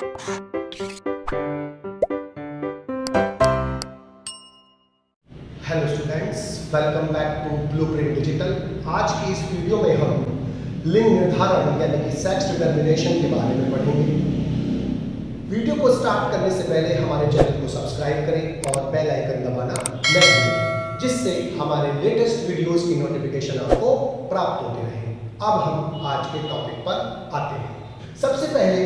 Hello students, welcome back to Blueprint Digital. आज की इस वीडियो में हम लिंग निर्धारण यानी कि सेक्स डिटरमिनेशन के बारे में पढ़ेंगे। वीडियो को स्टार्ट करने से पहले हमारे चैनल को सब्सक्राइब करें और बेल आइकन दबाना न भूलें, जिससे हमारे लेटेस्ट वीडियोस की नोटिफिकेशन आपको प्राप्त होती रहे। अब हम आज के टॉपिक पर आते हैं। सबसे पहले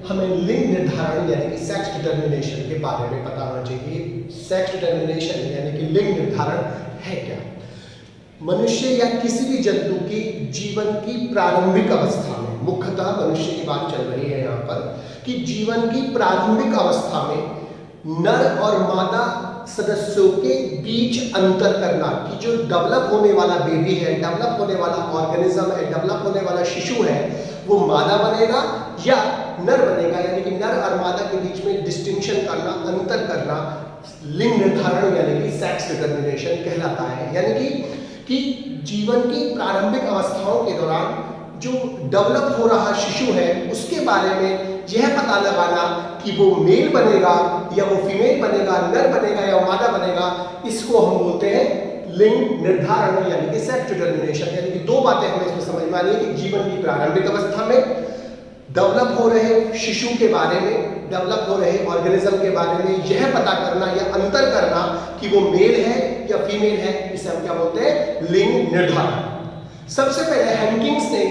हमें लिंग निर्धारण यानी कि सेक्स डिटरमिनेशन के बारे में पता होना चाहिए। सेक्स डिटरमिनेशन यानी कि लिंग निर्धारण है क्या? मनुष्य या किसी भी जंतु की जीवन की प्रारंभिक अवस्था में, मुख्यतः मनुष्य की बात चल रही है यहाँ पर, कि जीवन की प्रारंभिक अवस्था में नर और मादा सदस्यों के बीच अंतर करना, कि जो डेवलप होने वाला बेबी है, डेवलप होने वाला ऑर्गेनिज्म है, डेवलप होने वाला शिशु है, वो मादा बनेगा या नर बनेगा, यानी कि नर और मादा के बीच में डिस्टिंक्शन करना, अंतर करना लिंग निर्धारण यानी कि सेक्स डिटरमिनेशन कहलाता है। यानी कि जीवन की प्रारंभिक अवस्थाओं के दौरान जो डेवलप हो रहा शिशु है उसके बारे में यह पता लगाना कि वो मेल बनेगा या वो फीमेल बनेगा, नर बनेगा या मादा बनेगा, इसको हम बोलते हैं लिंग निर्धारण यानी कि सेक्स डिटरमिनेशन। यानी कि दो बातें हमें इसमें समझ में आनी है कि जीवन की प्रारंभिक अवस्था में डेवलप हो रहे शिशु के बारे में, डेवलप हो रहे ऑर्गेनिज्म के बारे में यह पता करना या अंतर करना कि वो मेल है या फीमेल है, इसे हम क्या बोलते हैं? लिंग निर्धारण। सबसे पहले हैंकिंग्स ने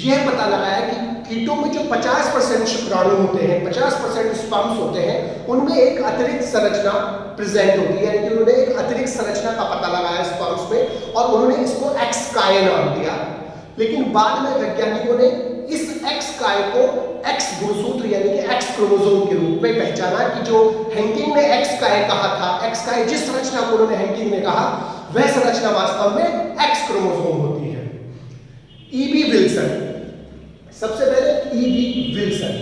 यह पता लगाया कि कीटों में जो 50% शुक्राणु होते हैं, 50% स्पर्म्स होते हैं, उनमें एक अतिरिक्त संरचना प्रेजेंट होती है। यानी कि उन्होंने एक अतिरिक्त संरचना का पता लगाया स्पर्म्स में और उन्होंने इसको एक्स काय नाम दिया। लेकिन बाद में वैज्ञानिकों ने इस एक्स काय को एक्स गुणसूत्र यानी कि एक्स क्रोमोसोम के रूप में पहचाना कि जो हैंकिंग ने एक्स काय कहा था, एक्स काय जिस संरचना को उन्होंने हैंकिंग ने कहा वह संरचना वास्तव में एक्स क्रोमोसोम होती है। ईबी विल्सन, सबसे पहले ईबी विल्सन,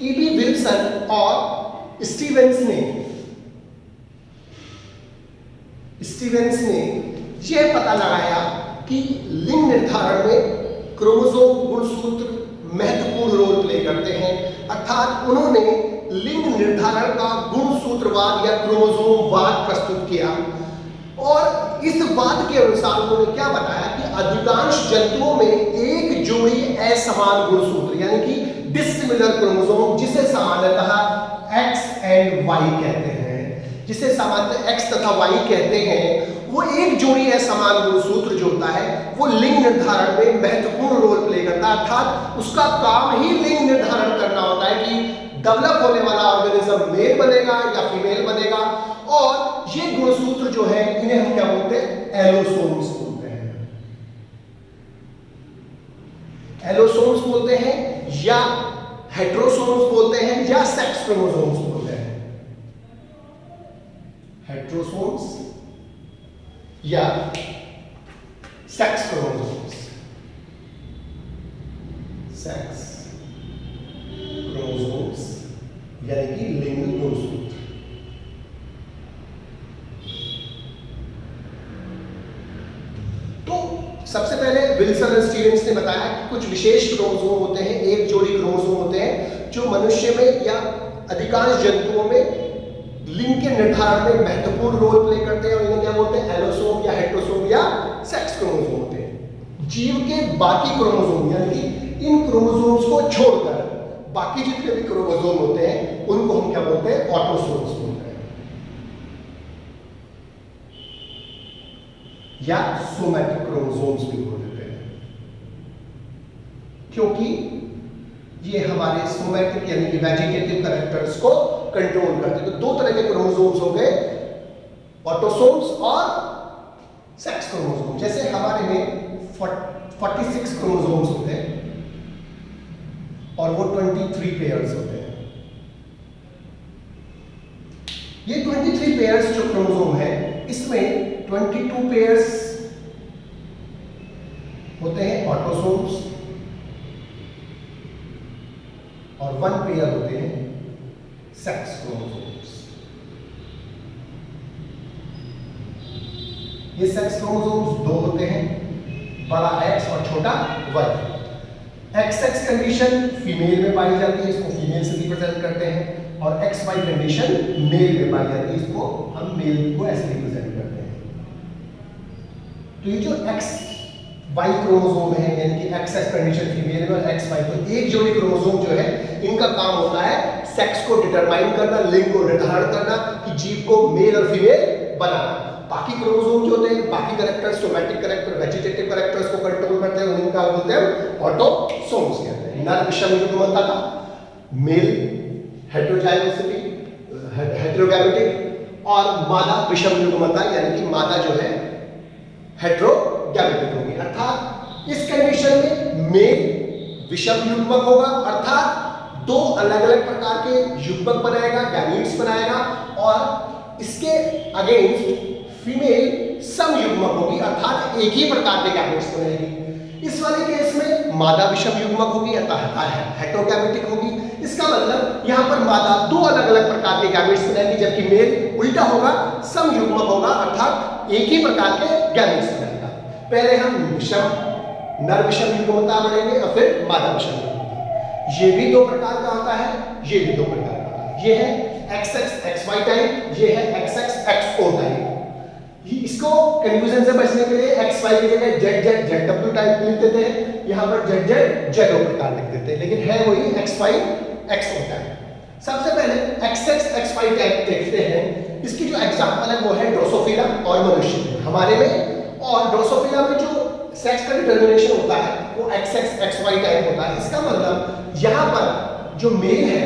ईबी विल्सन और स्टीवेंस ने यह पता लगाया कि लिंग निर्धारण में क्रोमोसोम गुणसूत्र महत्वपूर्ण रोल प्ले करते हैं। अर्थात उन्होंने लिंग निर्धारण का गुणसूत्रवाद या क्रोमोसोमवाद प्रस्तुत किया और इस वाद के अनुसार उन्होंने क्या बताया कि अधिकांश जंतुओं में एक जोड़ी असमान गुणसूत्र यानी कि डिसिमिलर क्रोमोसोम, जिसे सामान्यतः एक्स एंड वाई कहते हैं, जिसे सामान्यतः एक्स तथा वाई कहते हैं, वो एक जोड़ी असमान गुणसूत्र जो होता है वो लिंग निर्धारण में महत्वपूर्ण रोल प्ले करता है। अर्थात उसका काम ही लिंग निर्धारण करना होता है कि डेवलप होने वाला ऑर्गेनिज्म मेल बनेगा या फीमेल बनेगा। और ये गुणसूत्र जो है इन्हें हम क्या बोलते हैं? एलोसोम्स बोलते हैं। एलोसोम्स बोलते हैं या हेट्रोसोम्स बोलते हैं या सेक्स क्रोमोसोम्स बोलते हैं। हेट्रोसोम्स या सेक्स क्रोमोसोम्स, सेक्स क्रोमोसोम्स यानी कि लिंग गुणसूत्र। तो सबसे पहले विल्सन और स्टीवेंस ने बताया कि कुछ विशेष क्रोमोसोम होते हैं, एक जोड़ी क्रोमोसोम होते हैं जो मनुष्य में या अधिकांश जंतुओं में लिंग के निर्धारण में महत्वपूर्ण रोल प्ले करते हैं और इन्हें क्या बोलते हैं? एलोसोम या हेट्रोसोम या सेक्स क्रोमोसोम होते हैं। जीव के बाकी क्रोमोसोम यानी कि इन क्रोमोसोम्स को छोड़कर बाकी जितने भी क्रोमोसोम होते हैं उनको हम क्या बोलते हैं? ऑटोसोम्स बोलते हैं या सोमैटिक क्रोमोसोम्स भी बोल देते हैं, क्योंकि ये हमारे सोमैटिक यानी कि वेजिटेटिव कैरेक्टर्स को कंट्रोल करते हैं। तो दो तरह के क्रोमोसोम्स हो गए, ऑटोसोम्स और सेक्स क्रोमोसोम। जैसे हमारे में 46 क्रोमोसोम्स होते हैं और वो 23 पेयर्स होते हैं। ये 23 पेयर्स जो क्रोमोसोम है इसमें 22 पेयर्स होते हैं ऑटोसोम्स और 1 पेयर होते हैं सेक्स क्रोमोसोम्स। ये सेक्स क्रोमोसोम्स दो होते हैं, बड़ा एक्स और छोटा Y. X X condition female में पाई जाती है, इसको फीमेल से रिप्रेजेंट करते हैं, और एक्स वाई कंडीशन मेल में पाई जाती है, इसको हम मेल को ऐसे रिप्रेजेंट करते हैं। तो ये जो एक्स वाई क्रोमोसोम है, यानी कि एक्स एक्स कंडीशन फीमेल में और एक्स वाई, तो एक जोड़ी क्रोमोसोम जो है इनका काम होता है सेक्स को डिटरमाइन करना, लिंग को निर्धारण करना कि जीव को मेल और फीमेल बनाना। बाकी क्रोमोसोम जो होते हैं, बाकी characters, somatic character, vegetative characters को कंट्रोल करते हैं, उनका बोलते हैं ऑटोसोम्स कहते हैं। नर विषम युग्मता का, मेल हेटेरोजाइगोसिटी हेटेरोगैमेटिक, और मादा विषम युग्मता यानी कि मादा जो है हेटेरोगैमेटिक होगी। अर्थात इस कंडीशन में मेल विषम युग्मक होगा, अर्थात दो अलग अलग प्रकार के युग्मक बनाएगा, गैमीट्स बनाएगा, और इसके अगेंस्ट फीमेल सम युग्मक होगी, अर्थात एक ही प्रकार के गैमेट्स बनेगी। इस वाले केस में मादा विषम युग्मक होगी, अर्थात हेटेरोगैमेटिक होगी। इसका मतलब यहाँ पर मादा दो अलग अलग प्रकार के गैमेट्स बनाएगी, जबकि मेल उल्टा होगा, सम युग्मक होगा, अर्थात एक ही प्रकार के गैमेट्स बनाएगा। पहले हम नर विषम युग्मता बढ़ेंगे और फिर मादा विषम युग्मता। ये भी दो प्रकार का होता है, ये भी दो प्रकार का होता है। ये है XX XY टाइप, ये है XX XO टाइप। इसको कंफ्यूजन से बचने के लिए XY की जगह ZZ ZW टाइप लिख देते हैं, यहाँ पर ZZ ZO प्रकार लिख देते हैं, लेकिन है वही XY XO टाइप। सबसे पहले XX XY टाइप देखते हैं। इसकी जो एग्जांपल है वो है ड्रोसोफिला और मनुष्य में, हमारे में। और ड्रोसोफिला में जो सेक्स का डिटरमिनेशन होता है वो XX XY टाइप होता है। इसका मतलब यहाँ पर जो मेल है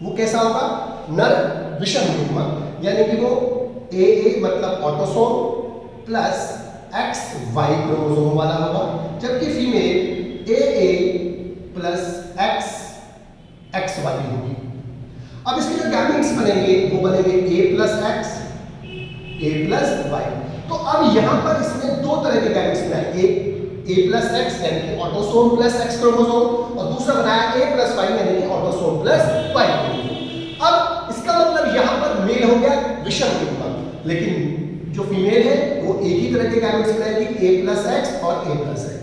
वो कैसा होगा, नर विषम युग्मक, यानी कि वो AA मतलब ऑटोसोम प्लस XY क्रोमोसोम वाला होगा, जबकि फीमेल AA प्लस XY होगी। अब इसके जो गैमीट्स बनेंगे वो बनेंगे A plus X, A plus Y। तो अब यहाँ पर इसमें दो तरह के गैमीट्स बनाए, A प्लस X यानी कि ऑटोसोम प्लस X क्रोमोसोम, और दूसरा बनाया A प्लस Y यानी कि ऑटोसोम प्लस Y क्रोमोसोम। अब इसका मतलब यहाँ पर मेल हो गया विषम युग्मक, लेकिन जो फीमेल है वो एक ही तरह के गैमेट्स बनाएगी, A प्लस X और A plus X।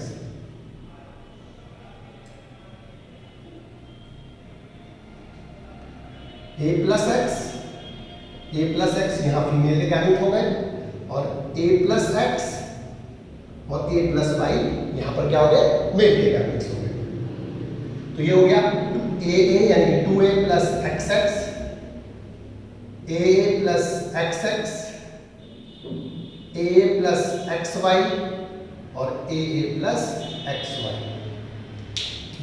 A plus X यहाँ फीमेल के गैमेट हो गए, और A प्लस X और A प्लस Y यहाँ पर क्या हो गया, मेल के गैमेट्स हो गए। तो ये हो गया AA यानी 2A plus XX, AA plus XX, AA plus XY और AA प्लस XY।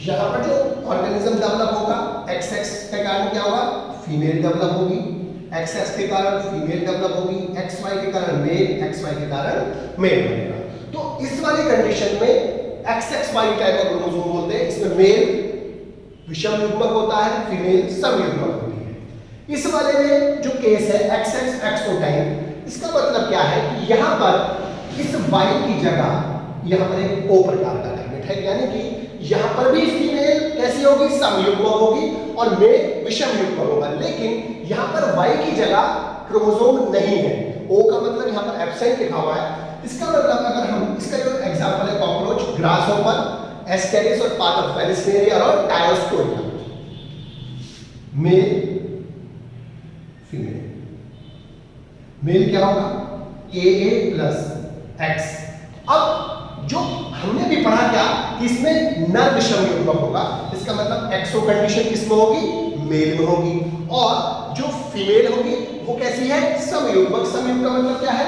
यहाँ पर जो ऑर्गेनिज्म डेवलप होगा, XX के कारण क्या होगा, फीमेल डेवलप होगी, XX के कारण फीमेल डेवलप होगी, XY के कारण मेल, XY के कारण मेल बनेगा। तो इस वाली कंडीशन में XXY टाइप का क्रोमोसोम बोलते हैं, इसमें मेल विषम युग्मक होता है, फीमेल सम युग्मक होती है। इस वाले में जो केस है XX XO टाइप, इसका मतलब क्या है कि यहाँ पर इस Y की जगह यहाँ पर एक O प्रकार का गैमेट है, यानी कि यहाँ पर भी फीमेल कैसी होगी, सम युग्मक होगी, और मेल विषम युग्मक होगा, लेकिन यहाँ पर Y की जगह क्रोमोसोम नहीं है। O का मतलब यहाँ पर एब्सेंट लिखा हुआ है। इसका मतलब अगर हम इसका जो एग्जांपल है कॉकरोच, ग्रासहोपर, एस्केरिस और पार्ट ऑफ वेलिस्नेरिया और डायोस्कोरिया, मेल फीमेल। मेल क्या होगा, AA प्लस X। अब जो हमने भी पढ़ा क्या कि इसमें नर विषम युग्मक होगा, इसका मतलब XO कंडीशन किसमें होगी, मेल में होगी, और जो फीमेल होगी वो कैसी है, सम युग्मक। सम युग्मक का मतलब क्या है,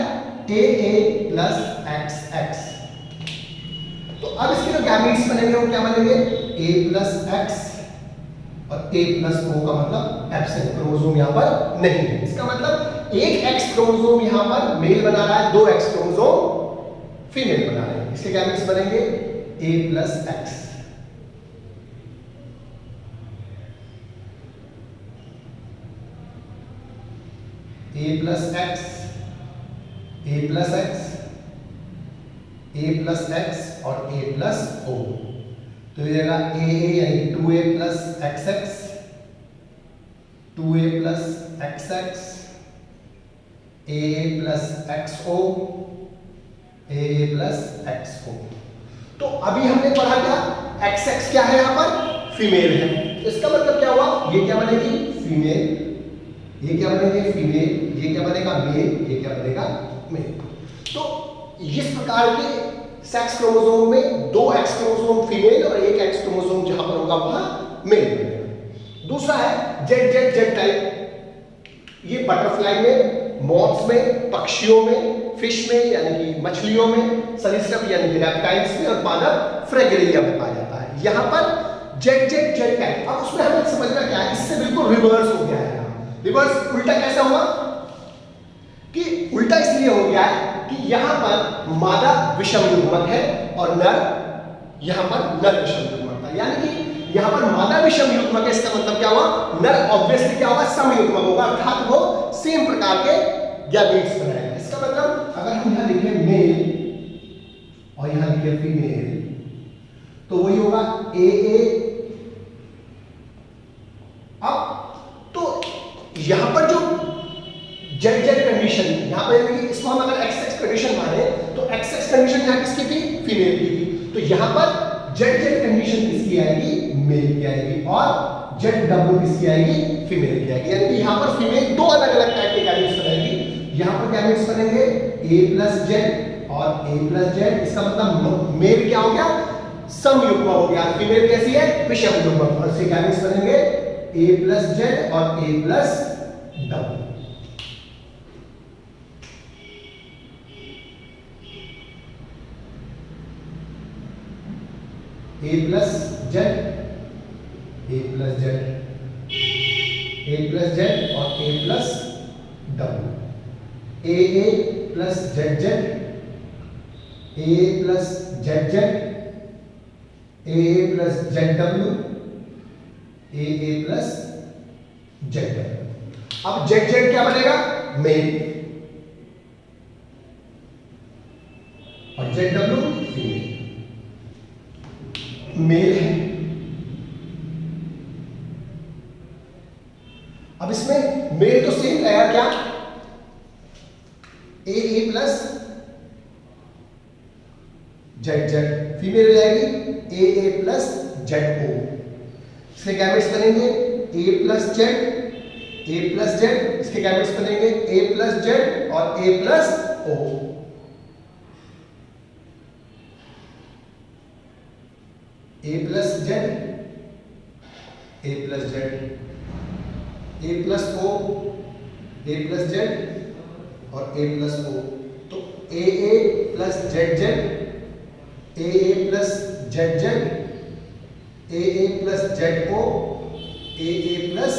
AA प्लस XX। तो अब इसके जो गैमीट्स बनेंगे वो क्या बनेंगे, A प्लस X और A प्लस O का मतलब एब्सेंट, क्रोमोसोम यहाँ पर नहीं है। इसका मतलब एक X क्रोमोसोम यहाँ पर मेल बना रहा है, दो X क्रोमोसोम फीमेल बना रहे हैं। इसके गैमेट्स बनेंगे A plus X, A plus X, A plus X, A plus X और A प्लस O। तो ये रहेगा AA यानी 2A plus XX, 2A plus XX, AA plus XO, AA plus XO। तो अभी हमने पढ़ा क्या, XX क्या है, यहां पर फीमेल है। इसका मतलब क्या हुआ, ये क्या बनेगी फीमेल, ये क्या बनेगी फीमेल, ये क्या बनेगा मेल, ये क्या बनेगा मेल। तो इस प्रकार के सेक्स क्रोमोसोम में 2 X क्रोमोसोम फीमेल और 1 X क्रोमोसोम जहां पर होगा वहां मेल बनेगा। दूसरा है जेड टाइप, ये बटरफ्लाई में, मॉथ्स में, पक्षियों में, फिश में यानी कि मछलियों में, सरीसृप यानी कि रेप्टाइल्स में और पादप फ्रेगेरिया में पाया जाता है। यहां पर जेड टाइप। अब उसमें हमें समझना क्या है, इससे बिल्कुल रिवर्स हो गया है। रिवर्स उल्टा कैसा हुआ कि उल्टा इसलिए हो गया है कि यहां पर मादा विषम युग्मक है और नर यहां पर नर विषम युग्मक था, यानी कि यहां पर मादा विषम युग्मक है। इसका मतलब क्या हुआ, नर ऑब्वियसली क्या होगा सम युग्मक होगा, अर्थात वो सेम प्रकार के गैमेट्स बनाएगा। इसका मतलब अगर हम यहां लिखें मेल और यहां लिखें फीमेल तो वही होगा ए। अब तो यहां पर जो जेड कंडीशन, यहां पर यानी कि इसको हम अगर XX कंडीशन माने तो XX कंडीशन यहां किसकी थी, फीमेल की थी। तो यहां पर जेड कंडीशन किसकी आएगी, मेल की आएगी, और ZW किसकी आएगी, फीमेल की आएगी। यानी कि यहां पर फीमेल 2 अलग-अलग टाइप के गैमेट्स बनाएगी। यहां पर गैमेट्स बनेंगे A+Z और A+Z। इसका मतलब मेल क्या हो गया, सम युग्म हो गया, फीमेल कैसी है, विषम युग्म, और इसके गैमेट्स बनेंगे A+Z और A+W। A+Z, A+Z, A+Z और A+W, AA+ZZ, AA+ZZ, AA+ZW, AA+ZW। अब ZZ क्या बनेगा, मेल, और ZW फीमेल। मेल है। अब इसमें मेल तो सेम रहेगा क्या, AA प्लस ZZ, फीमेल रहेगी AA प्लस ZO। इसके गैमेट्स बनेंगे A प्लस Z, इसके गैमेट्स बनेंगे A प्लस Z और A plus O। A plus Z, A plus Z, A plus O, A plus Z और A plus O। तो AA plus ZZ, AA plus ZZ, AA plus ZO, AA plus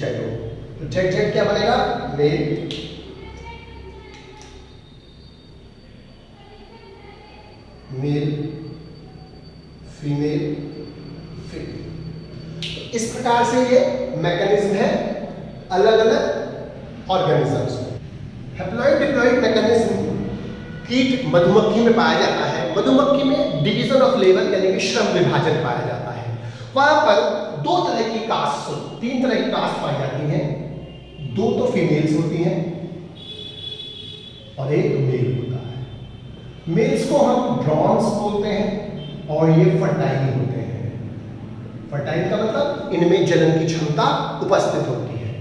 ZO। तो ZZ क्या बनेगा, mail, female, female. तो इस प्रकार से ये मैकेनिज्म है अलग अलग ऑर्गेनिजम्स में। हैप्लॉइड डिप्लॉइड मैकेनिज्म कीट मधुमक्खी में पाया जाता है। मधुमक्खी में डिवीजन ऑफ लेबर यानी कि श्रम विभाजन पाया जाता है। वहां पर 2 तरह की कास्ट, 3 तरह की कास्ट पाई जाती हैं। 2 तो फीमेल्स होती हैं और 1 मेल होता है। मेल्स को हम ड्रॉन्स बोलते हैं और ये फर्टाइल होते हैं। फर्टाइल का मतलब इनमें जनन की क्षमता उपस्थित होती है।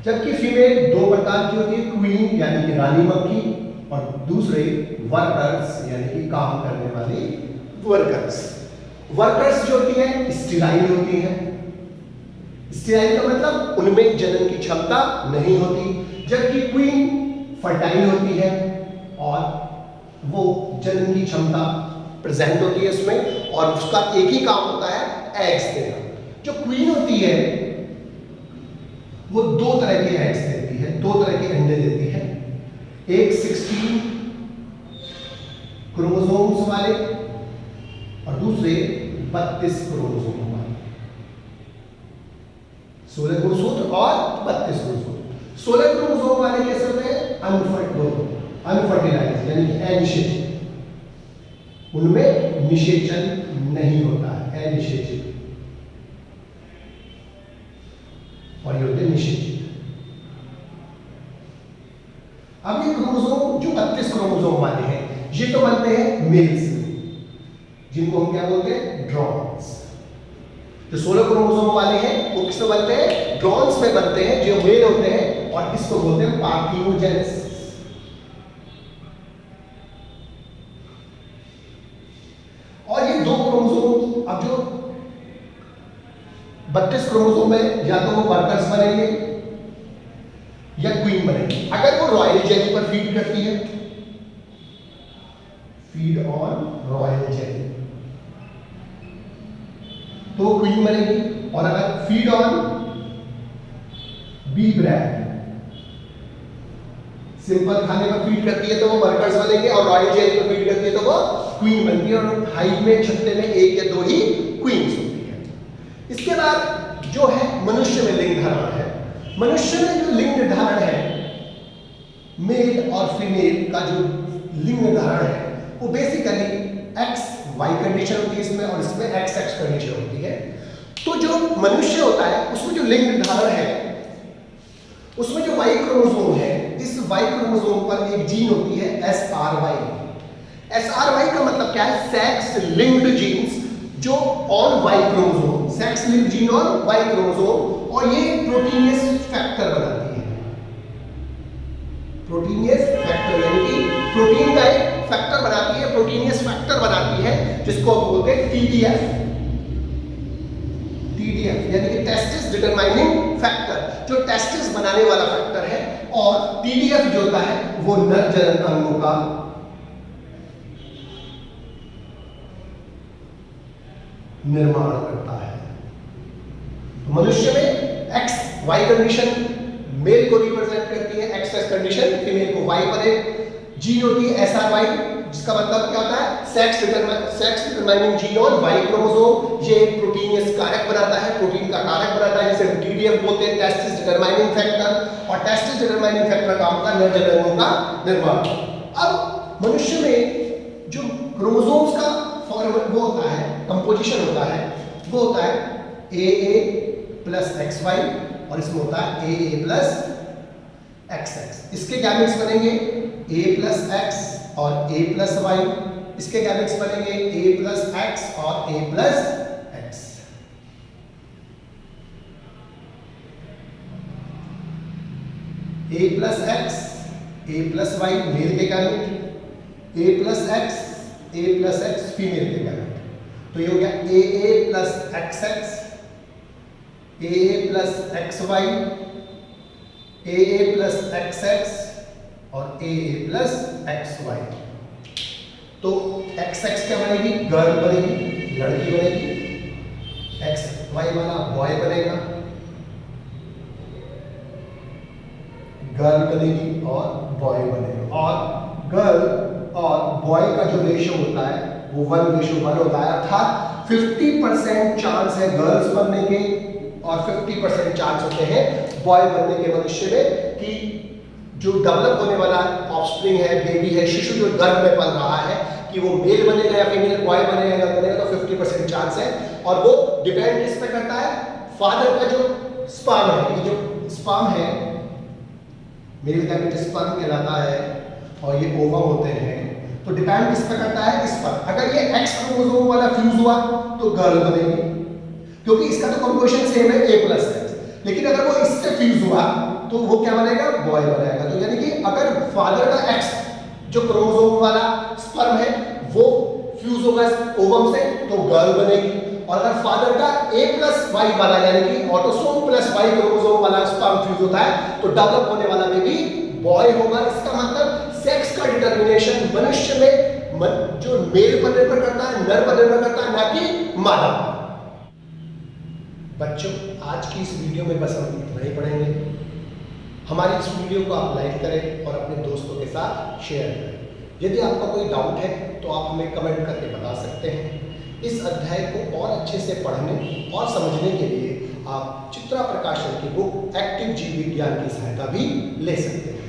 जबकि फीमेल 2 प्रकार की होती है, क्वीन यानी कि रानी मक्खी और दूसरे वर्कर्स यानी कि काम करने वाली वर्कर्स। वर्कर्स जो होती है स्टेराइल होती है। स्टेराइल का मतलब उनमें जनन की क्षमता नहीं होती, जबकि क्वीन फर्टाइल होती है और वो जनन की क्षमता प्रेजेंट होती है उसमें, और उसका एक ही काम होता है एग्स देना। जो क्वीन होती है वो 2 तरह के एग्स देती है, 2 तरह के अंडे देती है। एक 16 क्रोमोसोम्स वाले और दूसरे 32 क्रोमोसोम वाले। 16 गुणसूत्र और 32 गुणसूत्र। 16 क्रोमोसोम वाले कैसे होते हैं, अनफर्टिलाइज्ड यानी कि अनिषेचित, उनमें निषेचन नहीं होता है, अनिषेचित, और ये होते निषेचित। अब ये क्रोमोसोम जो 32 क्रोमोसोम वाले हैं ये तो बनते हैं मेल्स में, जिनको हम क्या बोलते हैं, ड्रॉन्स। जो 16 क्रोमोसोम वाले हैं वो किसमें बनते हैं, ड्रॉन्स में बनते हैं, जो मेल होते हैं, और इसको बोलते हैं पार्थिनोजेनेसिस। और ये 2 क्रोमोसोम, अब जो 32 क्रोमोसोम है, या तो वो वर्कर्स बनेंगे या क्वीन बनेगी। अगर वो रॉयल जेली पर फीड करती है, फीड ऑन रॉयल जेली, तो वो क्वीन बनेगी। और अगर feed on bee bread, simple खाने पर फीड करती है तो वो वर्कर्स बनेंगे, और रॉयल जेली पर फीड करती है तो वो क्वीन बनती है। और हाइव में, छत्ते में 1 या 2 ही क्वींस होती है। इसके बाद जो है मनुष्य में लिंग धारण है। मनुष्य में जो लिंग निर्धारण है, मेल और फीमेल का जो लिंग निर्धारण है, वो बेसिकली एक्स वाई कंडीशन होती है इसमें, और इसमें एक्स एक्स कंडीशन होती है। तो जो मनुष्य होता है उसमें जो लिंग निर्धारण है, उसमें जो वाई क्रोमोसोम है, इस वाई क्रोमोसोम पर एक जीन होती है SRY। SRY का मतलब क्या है, सेक्स लिंक्ड जीन्स, जो on Y chromosome, sex linked gene on Y chromosome, और ये प्रोटीनियस फैक्टर बनाती है। प्रोटीनियस फैक्टर यानी कि प्रोटीन का एक फैक्टर बनाती है, प्रोटीनियस फैक्टर बनाती है, जिसको हम बोलते हैं TDF। TDF यानी कि टेस्टिस डिटरमाइनिंग फैक्टर, जो टेस्टिस बनाने वाला फैक्टर है। और TDF जो होता है वो नर जनन अंगों का निर्माण करता है। तो मनुष्य में एक्स वाई कंडीशन मेल को रिप्रेजेंट करती है, एक्स एक्स कंडीशन फीमेल को वाई पर एक जीन होती है SRY, जिसका मतलब क्या होता है, sex determining gene on Y chromosome. ये एक प्रोटीनियस कारक बनाता है, प्रोटीन का कारक बनाता है, जिसे हम TDF बोलते हैं, टेस्टिस डिटरमाइनिंग फैक्टर। और टेस्टिस डिटरमाइनिंग फैक्टर का होता है नर जनन अंगों का निर्माण। अब मनुष्य में जो क्रोमोसोम्स का फॉर्म वो होता है, कंपोजिशन होता है, वो होता है AA प्लस XY, और इसमें होता है AA प्लस XX। इसके गैमेट्स बनेंगे A प्लस X और A प्लस Y। इसके गैमेट्स बनेंगे A प्लस X और A plus X। A plus X, A plus Y male के gamete, A plus X, A plus X female के gamete. तो ये हो गया AA plus XX, AA plus XY, AA plus XX और AA plus XY। तो XX क्या बनेगी, गर्ल बनेगी, लड़की बनेगी। XY वाला बॉय बनेगा, गर्ल बनेगी और बॉय बनेगा। और गर्ल और बॉय का जो रेशियो होता है वो 1:1 होता है, अर्थात 50% चांस है गर्ल्स बनने के और 50% चांस होते हैं बॉय बनने के मनुष्य में, कि जो डेवलप होने वाला ऑफस्प्रिंग है, बेबी है, शिशु जो गर्भ में पल रहा है, कि वो मेल बनेगा या फीमेल, बॉय बनेगा या गर्ल बनेगा, तो 50% चांस है। और वो डिपेंड किस पे करता है, फादर का जो स्पर्म है, ये जो स्पर्म है, मेल गैमेट स्पर्म कहलाता है, और ये ओवम होते हैं। तो डिपेंड किस पे करता है, इस पर। अगर ये X क्रोमोसोम वाला फ्यूज हुआ तो गर्ल बनेगी, क्योंकि इसका तो कंपोजिशन सेम है A प्लस X। लेकिन अगर वो इससे फ्यूज हुआ तो वो क्या बनेगा, बॉय बनेगा। तो यानी कि अगर फादर का X जो क्रोमोसोम वाला स्पर्म है वो फ्यूज होगा ओवम से तो गर्ल बनेगी, और अगर फादर का A प्लस Y वाला यानी कि ऑटोसोम प्लस Y क्रोमोसोम वाला स्पर्म फ्यूज होता है तो डेवलप होने वाला बेबी बॉय होगा। इसका मतलब सेक्स का डिटर्मिनेशन मनुष्य में जो मेल पर निर्भर करता है, नर पर निर्भर करता है, ना कि मादा। बच्चों, आज की इस वीडियो में बस हम इतना ही पढ़ेंगे। हमारी इस वीडियो को आप लाइक करें और अपने दोस्तों के साथ शेयर करें। यदि आपका कोई डाउट है तो आप हमें कमेंट करके बता सकते हैं। इस अध्याय को और अच्छे से पढ़ने और समझने के लिए आप चित्रा प्रकाशन की बुक एक्टिव जीव विज्ञान की सहायता भी ले सकते हैं।